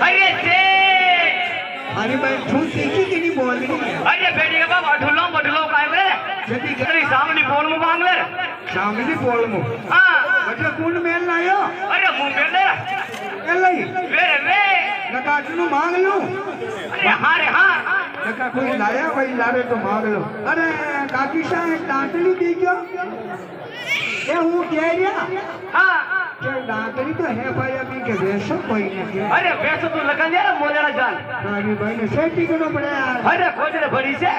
अरे से अरे भाई ठूस देखी कि नहीं बोल रही है। अरे बेटी का बाप अठुलो काय बे जल्दी तेरी सामने बोल मु मांग ले सामने बोल मु हां मतलब कौन मेल लायो अरे मुंह पे ले एलई वे नकाटनु मांग लो अरे हां रे हां नका कोई लाया भाई लारे तो मांग लो अरे काकी साहब डांटली दी गयो ए हूं कह रिया हां के डांटली तो है भाई अभी के वैसो कोई नहीं अरे वैसे तो लगा दे रे मोजड़ा जान अरे भाई ने सेटी करो पड़े यार अरे खोजरे भरी से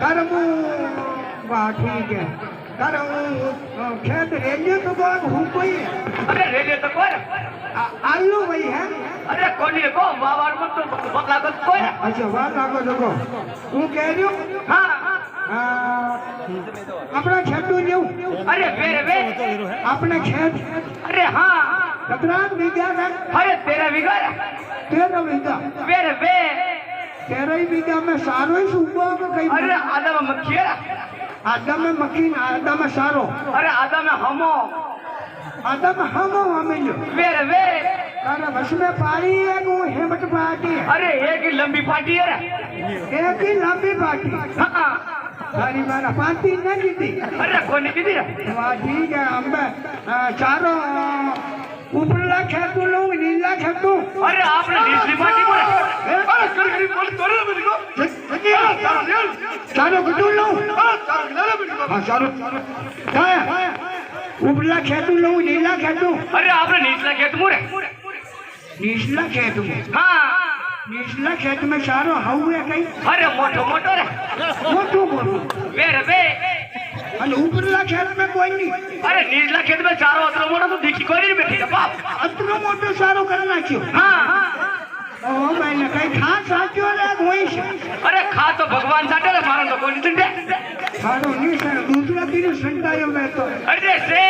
करमु वाह ठीक है करमु खेत रेलियो तो बाग हूं कोई अरे रेले तो कोई आलू भाई है अरे कोनी को बाबा मत तो बदला को कोई अच्छा वाह लागो देखो तू कह रही हो हां अपना खेतू न्यू अरे वे अपने खेत अरे हां कतरा बीघा है अरे तेरा बिगड़ 13 बीघा वे 13 बीघा में सारो ही सूबा को कहीं अरे आधा में मक्खिया आधा में मक्खी आधा में सारो अरे आधा में हमो आधा में हम हमें लो वे अरे बस में पारी है वो हेमत पार्टी है अरे एक ही लंबी पार्टी है एक ही लंबी पार्टी हां सारी मारा पार्टी नहीं जीती अरे कोनी की दी वाह ठीक है हम चारों ऊपरला खेतू लोग नीला खेतू अरे आपने निचली पार्टी बोला अरे कर बोल तोरे मेरे को चारों खेतू लोग हाँ चारों क्या ऊपरला खेतू लोग नीला खेतू अरे आपने निचला खेत मुरे निचला खेतू हां निचला खेत में चारों हाउ है कहीं अरे मोटो रे मोटू वे अरे ऊपरला खेत में कोई नहीं अरे निचला खेत में चारों अतरो मोटा तो दिखी कोई नहीं बैठी बाप अतरो मोटो सारो करना क्यों हां ओ मैंने कहीं खा साचो रे वही से अरे खा तो भगवान साटे रे मारो तो कोई नहीं सारो नहीं सर दूसरा दिन संतायो मैं तो अरे से ए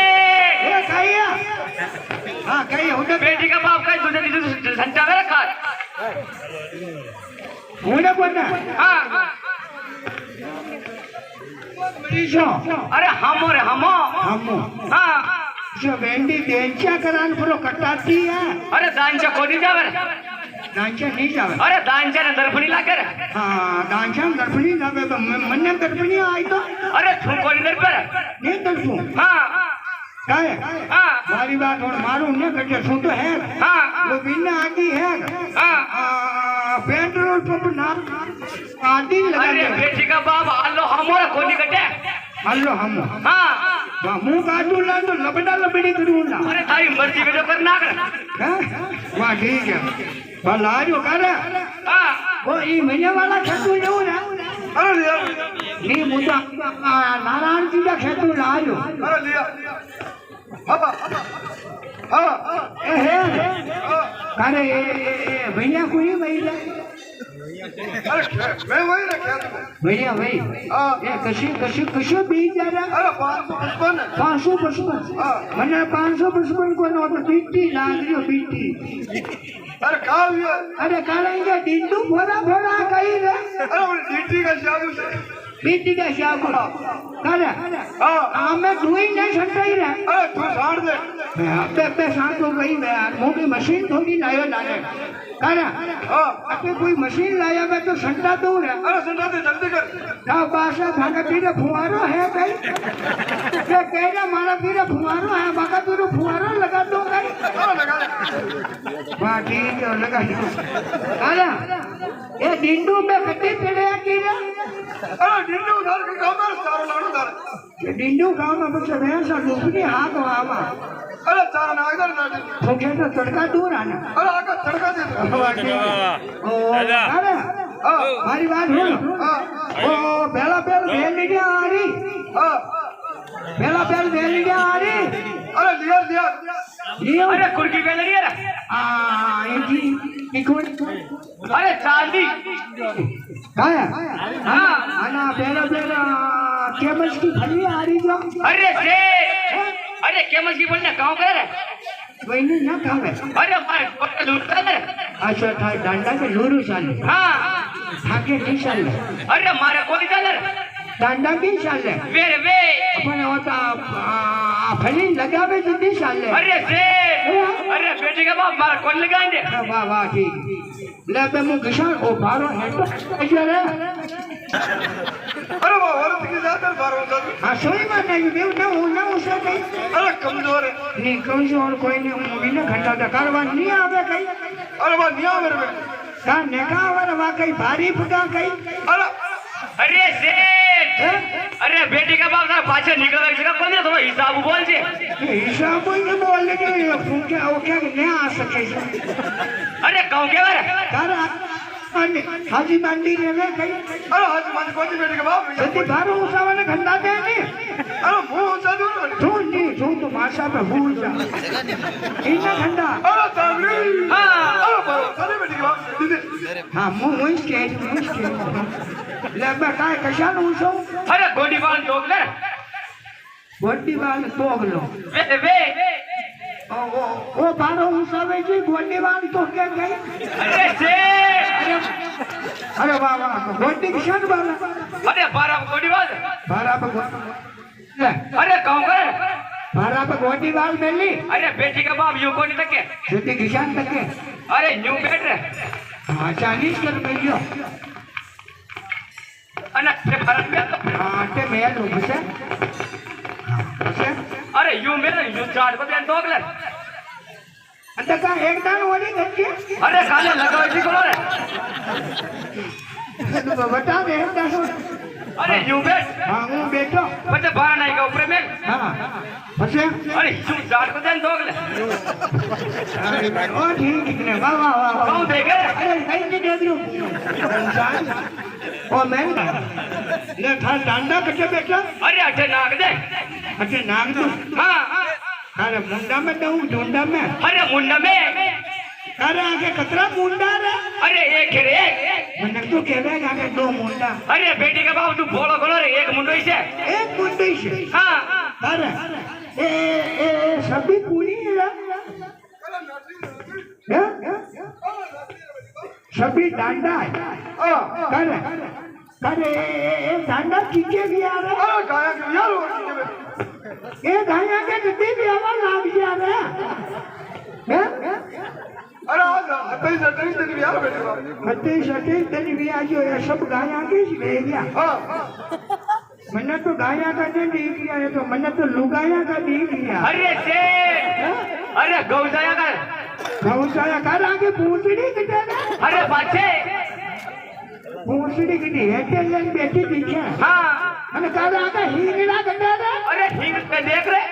कहिया हां कहिया उधर बेटी का बाप का दूसरे संता मेरा खा होने कोना हां बड़ीशो अरे हम हां जो वेंडी देंचा करान पुरो कटाती है अरे दांचा कोनी जावे दांचा नहीं जावे अरे दांचा ने दर्पणी लाकर हां दांचा दर्पणी जावे तो मन्ने दर्पणी आई तो अरे तू कोनी दर पर नहीं दर्पू हां काय हां मारी बात और मारू ने कटे सो तो है हां वो बिना आगी है हां पेट्रोल पंप ना आदि लगा अरे बेटी का बाप आलो हमारा कोनी कटे हल्लो हम हां मुंह काटू ला तो लबड़ा लबड़ी करूंगा अरे तारी मर्जी में जो करना कर हैं वाह ठीक है भला जो करे हां वो ई महीने वाला खेतू लेऊ ना अरे नहीं मुझे नारायण जी का खेतू लायो अरे लिया हां ए है अरे भैया कोई भैया मैं वही रखा भैया भाई ये कशी बीज जा रहा अरे 555 मैंने 555 को नोट बीटी लाग रही हो बीटी अरे का अरे करेंगे डिंडू भरा कहीं रे अरे बीटी का शाबू से बीटी का शाबू करे हमें दुई नहीं छटाई रे अरे तू साड़ दे मैं साड़ दो भाई मैं मोटी मशीन थोड़ी लायो लाने करे अपने कोई मशीन लाया मैं तो संटा दूं रे अरे संटा दे जल्दी कर ना बासा भागा पीरे फुवारो है भाई ये कह रहा मारा पीरे फुवारो है बाका तू फुवारो लगा दो भाई लगा वाह ठीक है लगा दो अरे ये डिंडू में कट्टी पड़े की रे अरे डिंडू घर के गांव में सारो लाडू घर डिंडू गांव में बस भैंसा डूबनी हाथ वावा अरे चार ना इधर ना तो क्या तो तड़का दूर आना अरे आका तड़का दे ओ अरे हमारी बात सुन ओ पहला बेल लिया आ रही पहला बेल लिया आ रही अरे लिया अरे कुर्की बेल रही है ये कौन अरे चांदी काय हां आना पहला केमस की फली आ रही जो अरे केमस की बोलना गांव करे वही ना खावे अरे मारे लूटता है अच्छा था डंडा के लूरू साले हां थाके नहीं साले अरे मारे कोनी चल डंडा की साले वे अपन होता फली लगावे जितनी साले अरे से का बाप मारा कौन लगाएंगे वाह वाह ठीक ले बे मु किसान ओ बारो है तो अरे अरे वो औरत की ज्यादा बारो हां सोई में नहीं देव ना उसे कहीं अरे कमजोर है नहीं कमजोर कोई नहीं मूवी ने घंटा दा करवा नहीं आवे कहीं अरे वो निया मेरे में का नेकावर वा कहीं भारी फुटा कहीं अरे सेठ अरे बेटी का बाप ना पाछे निकल गया कौन है थोड़ा हिसाब बोल जे हिसाब ही बोल ले ये फोन के ओ क्या नहीं आ सके अरे कहूं के बारे कर हाजी मंडी रे में कहीं अरे हाजी मंडी कौन सी बेटी का बाप सती बारो उसावा ने घंटा दे नहीं अरे मुंह ऊंचा दूर तू नहीं तू तो माशा पे भूल जा इतना घंटा अरे तागड़ी हां अरे सारे बेटी का बाप दीदी हां मुंह के ले बे काय कशान उसो अरे गोडी बाल टोकले गोडी बाल टोकलो वे ओ बारो उसावे जी गोडी बाल तो के गई अरे सेठ अरे वाह वाह गोडी किसान बाल अरे 12 गोडी बाल 12 पे ले अरे कहूं कर 12 पे गोडी बाल मिली अरे बेटी का बाप यू कोनी तक के सती किसान तक के अरे न्यू बैठ रे हां चालीस कर मिलियो अरे भारत में हां ते मेल हो बसे अरे यू मेरे यू चार्ट को देन टोकले अंदर का एक दान वाली गच्ची अरे काले लगाओ जी को रे तो बता दे दस अरे यू बैठ हां हूं बैठो बच्चे 12 नहीं का ऊपर में हां बसे अरे यू चार्ट को देन टोकले ओ ठीक है वाह वाह वाह कहूं देखे अरे नहीं दे दियो ओ मैं ले था डांडा कटे बैठा अरे अटे नाग दे अटे नाग दो हां अरे मुंडा में दऊं ढूंढा में अरे मुंडा में अरे आगे कतरा मुंडा रे अरे एक रे मैंने तो कहवेगा आगे दो मुंडा अरे बेटी का बाप तू बोलो बोलो रे एक मुंडो से एक मुंडे से हां अरे ए सभी पूरी है सभी डांडा है करे करे डांडा कीके भी आ रहा अरे गाया के यार ये गाया के गड्डी भी आवाज आ गया रे हैं अरे हतई सतई भी यार बेटी बाप हतई सतई तेरी भी आज ये सब गाया के ले गया हां मैंने तो गाया का नहीं देख लिया है तो मैंने तो लुगाया का देख लिया अरे सेठ अरे गौजाया का गौशाला कर आगे पूंछड़ी कटे ना अरे पाछे पूंछड़ी कटी हेटे लेन बैठी पीछे हां मैंने कहा आगे हिंगड़ा कटे ना अरे ठीक है देख रे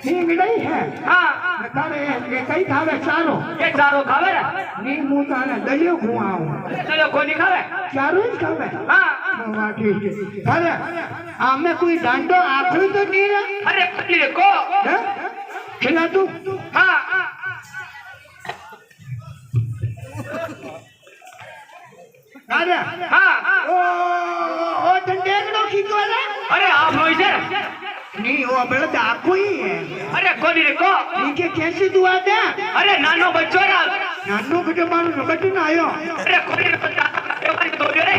हिंगड़ा ही है हां करे ये कई खावे चारो ये चारों खावे रे नी मुंह ताने दलियो घुआऊं चलो कोई नहीं खावे चारो ही खावे हां वाह ठीक है अरे आमे कोई डांडो आखरी तो नहीं रे अरे पति को खिला तू हां अरे हां ओ डंडेगड़ो खींचो वाला अरे आप रोई से नहीं वो बड़ा डाकू ही है अरे कोनी रे को नीचे कैसे दुआ दे अरे नानो बच्चो रा नानू के जो मानो नबट ना आयो अरे कोनी रे तो रे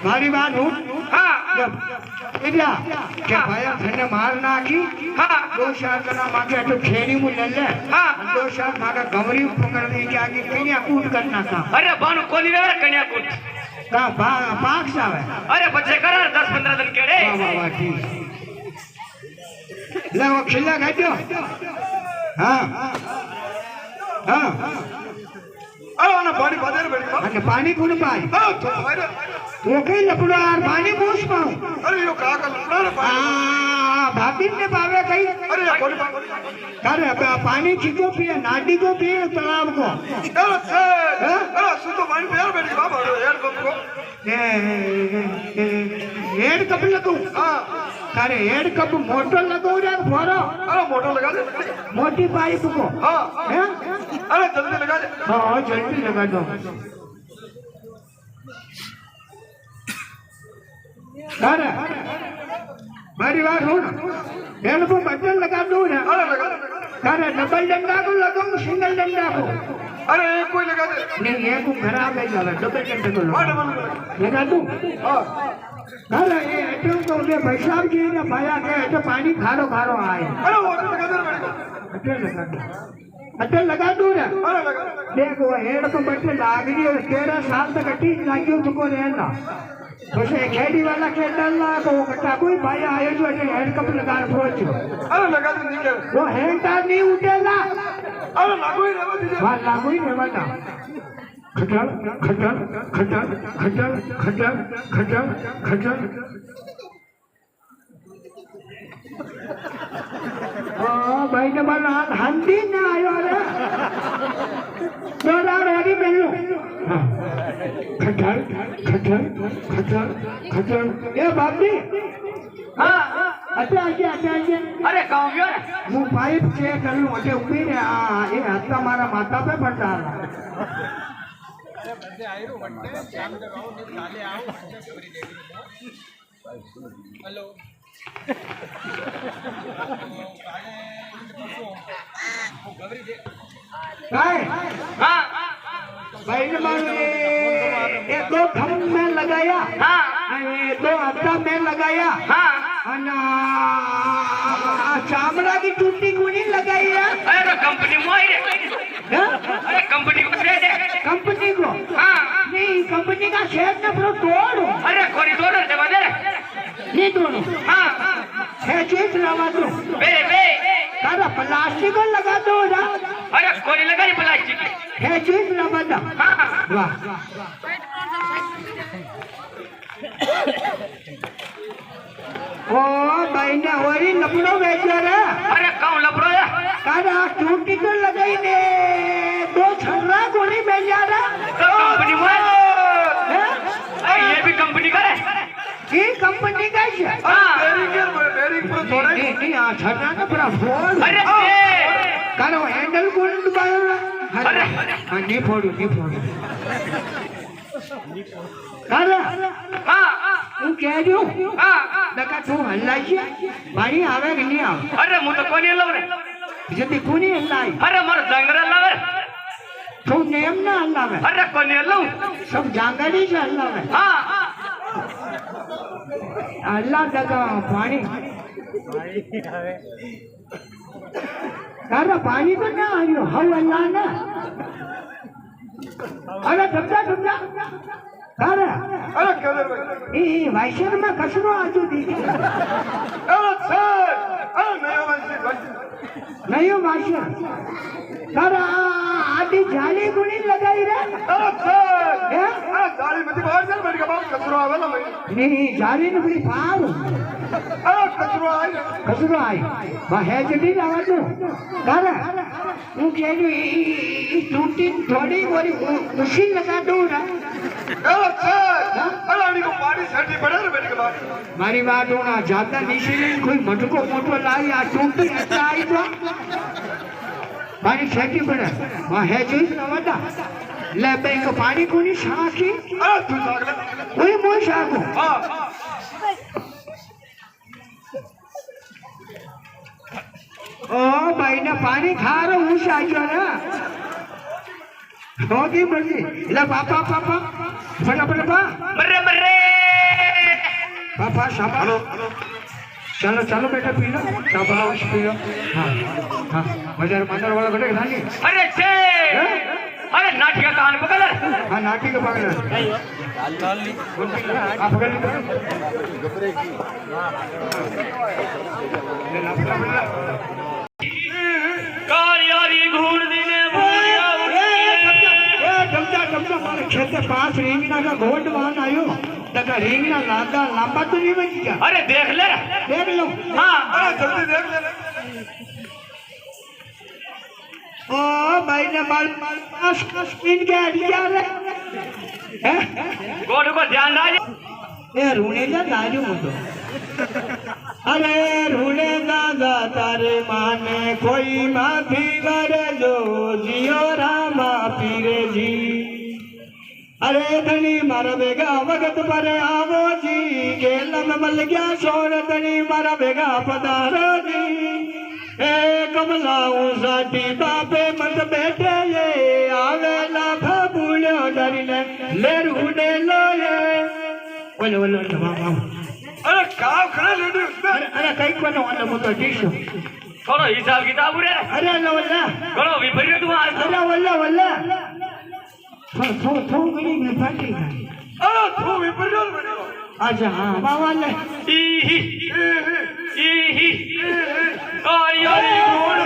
मारी बात हूँ हां इधर क्या भाया धन्य मार ना की हां दो शार का नाम आगे तो खेड़ी मुझे ले ले हां दो शार मारा गमरी पकड़ने के आगे कन्या कूट करना था अरे बानु कोनी रे कन्या कूट का पाक सावे अरे बच्चे करा 10-15 दिन केड़े वाह वाह वाह ठीक ले वो खिला गाड़ियो हाँ हाँ अरे ना पानी बादर बेटी अच्छा पानी कौन पाई हां तो अरे वो कहीं लपड़ो यार पानी पूछ पाऊं अरे यो का लपड़ा रे भाभी ने पावे कहीं अरे या कोनी कर पानी किसको पिए नाडी को पिए तालाब को अरे सुतो पानी पे यार बेटी बाबा यार को एड कप लगू हां अरे एड कप मोटर लगो रे फोरो अरे मोटर लगा दे मोटी पाइप को हां हैं अरे जल्दी लगा दे हां जल्दी लगा दो अरे मारी बात सुन एड को बटन लगा दो ना अरे लगा दे अरे डबल डंडा को लगाऊं सिंगल डंडा को अरे एक कोई लगा दे नहीं ये को खराब है जावे डबल डंडा को हां डबल लगा दूं हां अरे ये एटो को ले पैसा की ने भाया के तो पानी खारो खारो आए अरे वो लगा दे बेटी अटे लगा दो अच्छा लगा दूँ रे अरे लगा देख वो हेड को बच्चे लाग रही है 13 साल तक ठीक लागियो तो को रहना बस एक खेड़ी वाला खेल ला को कटा कोई भाई आयो जो हेड कप लगा पहुंचो अरे लगा तो नहीं कर वो हेड ता नहीं उठेला अरे लागू ही रहवा दीजिए वाह लागू ही रहवा ना खटर खटर खटर खटर खटर खटर खटर भाई ने बोला हंडी ना आयो रे दोरा रोडी मेलू खटर खटर खटर खटर ए बाबी हाँ अच्छा आगे अरे गाँव गयो ने હું પાઇપ ચેક કરું એટલે ઉભી ને એ હાથમાં મારા માથા पे પડતા काय हाँ भाई ने मारो ये दो थम में लगाया हाँ ये दो हफ्ता में लगाया हाँ અને ચામડા की टूटी गुनी लगाई है अरे कंपनी में आई रे अरे कंपनी को दे दे कंपनी को हाँ नहीं कंपनी का शेयर न पूरा तोड़ अरे कॉरिडोर दे दे नहीं तोड़ो हाँ है चीज लगा दो बे बे तारा प्लास्टिक को लगा दो ना अरे कोरी लगा ही प्लास्टिक है चीज लगा दो हाँ वाह ओ भाई ने होरी लपड़ो बेचो रे अरे कौन लपड़ो है तारा टूटी तो लगाई ने दो छर्रा गोली बेचा रे तो कंपनी में हैं? अरे ये भी कंपनी का है ये कंपनी का है हाँ बेरिंग पर थोड़े नहीं आ छर्रा ना पूरा फोड़ अरे कारो हैंडल कौन दबायो रे अरे हां नहीं फोड़ो कारा हाँ હું કહે છું हाँ નકા તું હલાઈ છે પાણી આવે કે નહીં આવે अरे मुझे कोनी लव रे જતી કોની હલાઈ अरे मोर जंगल लव તું નેમ ના હલાવે अरे कोनी लव सब જાંગડી છે હલાવે हाँ હલા દગા પાણી તારા પાણી તો ના આવ્યો હવે હલા ના અરે ધબધા તારે अरे केदर भाई એ વાઇશરમાં કચરો આજુ દીધી अरे सर अरे नया वाली નયો વાઇશર તારા આડી જાલી ગુણી લગાઈ રે अरे सर હે अरे गाड़ी में बाहर चल बैठ के बाप कचरो आवे ना भाई નહીં જાલી ને બધી પાર अरे कचरो आई કચરો આઈ બા હે જડી આવતું તારે હું કહેલું ઈ ટૂટી થોડી ઓરી મશીન લગા દઉં ને अरे सर अरे आनी को पानी सर्दी पड़े ना बैठ के बाप મારી વાત હોના જાતા નીચે કોઈ મટકો મોટો લાવી આ ટૂટી એટલે આવી તો પાણી છેટી પડે માં હે જોઈ નવતા લે બેંક પાણી કોની સાકી अरे तू जागले કોઈ મોય સાકો हाँ ઓ ભાઈ ને પાણી ખારો હું સાજો ને હોગી બજી લે પાપા ફટાફટ પા मर्रे मर्रे पापा शाबाश चलो चलो बेटा पी लो शाबाश पी लो हाँ हाँ मजार मंदर वाला बेटे खानी अरे छे अरे नाटिका कान पकड़ हाँ नाटी के पकड़ आप पकड़ ली कारियारी घूर दिने बोलिया खेते पास रेंगना का गोल्ड मान आयो तका रेंगना लादा लंबा तो नहीं बच गया अरे देख ले देख लो हाँ अरे जल्दी देख ले ओ भाई ने बाल पास स्किन के अड़िया रे गोड़ को ध्यान डाल ए रूने जा दाजू मुझो अरे रूने दादा तारे माने कोई माफी करे जो जियो रामा पीरे जी अरे धनी मारा बेगा वक्त पर आवो जी गेल में मल गया छोड़ धनी मारा बेगा पधारो जी ए कमलाऊ साटी बापे मत बैठे ये आवे लाभा भूलो डरिले ले रूने लो ये बोलो तमाम अरे काम करे लेडी उसमें अरे कई को न मुतो टीशो થોડો હિસાબ કિતાબ રે અરે વલ્લા ઘણો વિપરીત હું આ અરે વલ્લા થો ગણી મેં ફાટી ગઈ અરે તું વિપરીત બન્યો અચ્છા હા બાવાલે ઈ આરી ગોળ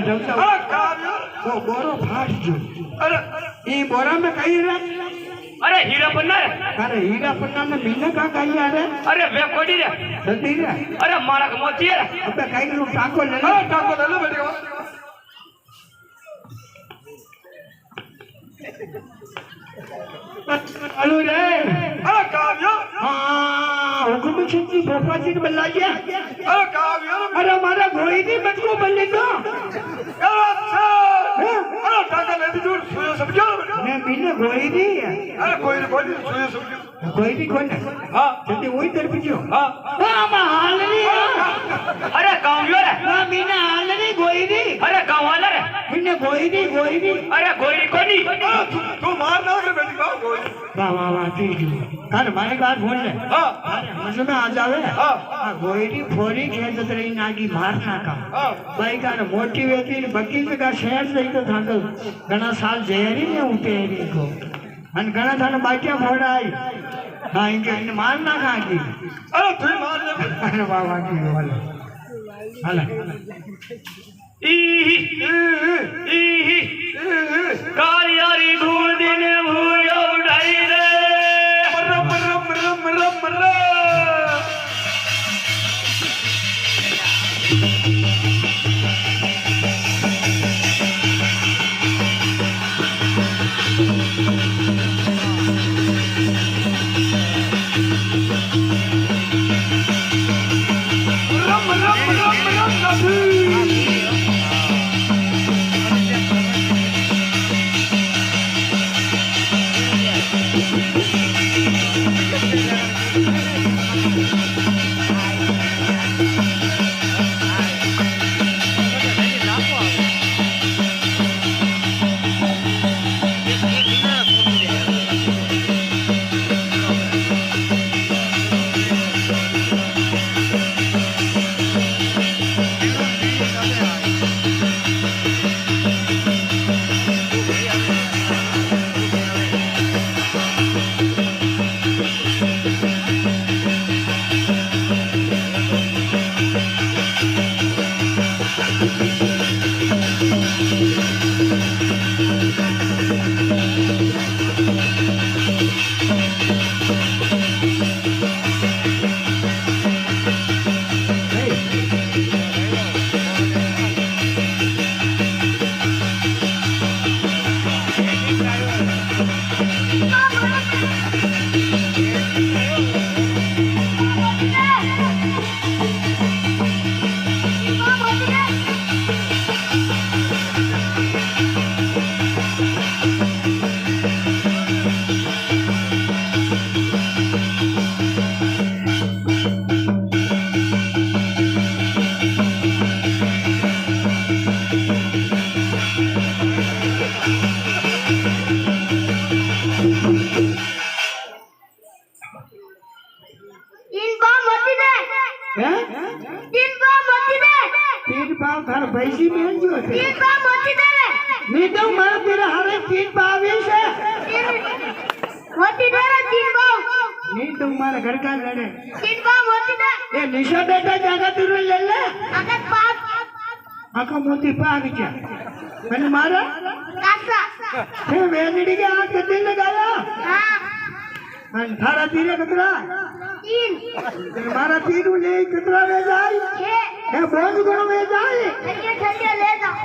જમસા અરે કાવ્ય वो बोरो फाट जो અરે ये बोरा में कहीं रे અરે હીરા પન્ના अरे हीरा पन्ना में मीना का कहीं आ रे અરે વે કોડી રે जल्दी रे અરે મારા મોતી રે अबे कहीं नु टाको ले અરે ટાકો લે બેટી अलू रे અરે કાવ્ય हाँ हुकुम छुट्टी भोपा जी ने बल्ला गया અરે કાવ્ય अरे हमारा घोड़ी नहीं बचको बल्ले तो અરે અરે ટાકા લે દીધું સુયો સમજો मैं मीना घोड़ी नहीं है અરે કોઈ સુયો સમજો घोड़ी नहीं कौन है હા जल्दी वही तरफ जो હા हाँ मैं हाल नहीं અરે કાવ્યો રે हाँ मीना हाल नहीं घोड़ी नहीं અરે કાવાલા રે मीना घोड़ी नहीं અરે ગોળી કોની તું માર ના કે બેટી વાહ वाह वाह वाह ठीक है अरे मारी बात बोल ले હા मुझे में आ जावे હા गोईडी फोरी खेत रही नागी मारना का હા भाई का मोटी वेती बकी का शहर सही तो था तो घना साल जेरी ने उठेरी को अन घना थाने बाटिया फोड़ाई हां इनके इन मारना का की અરે તું માર લે अरे वाह वाह की वाला हाले ઈ કાળિયારી ધૂળ દીને ભૂયો ઉડાઈ રે મર पाव थार भैसी में जो है तीन पाव मोती दे रे नहीं तो मार तेरा हरे 3 पाव है मोती दे रे 3 पाव नहीं तो मारा घर का लड़े 3 पाव मोती दे ये निशा बेटा जागा तुरु ले ले अगर पाव आका मोती पाग जा मैंने मारा कासा हे वेलड़ी के आंख के दिल लगाया हां अन थारा तीरे कतरा 3 मारा तीरू ले कतरा ले जाए 6 हे बोझ गुण में जाए ठंडे ठंडे ले जाओ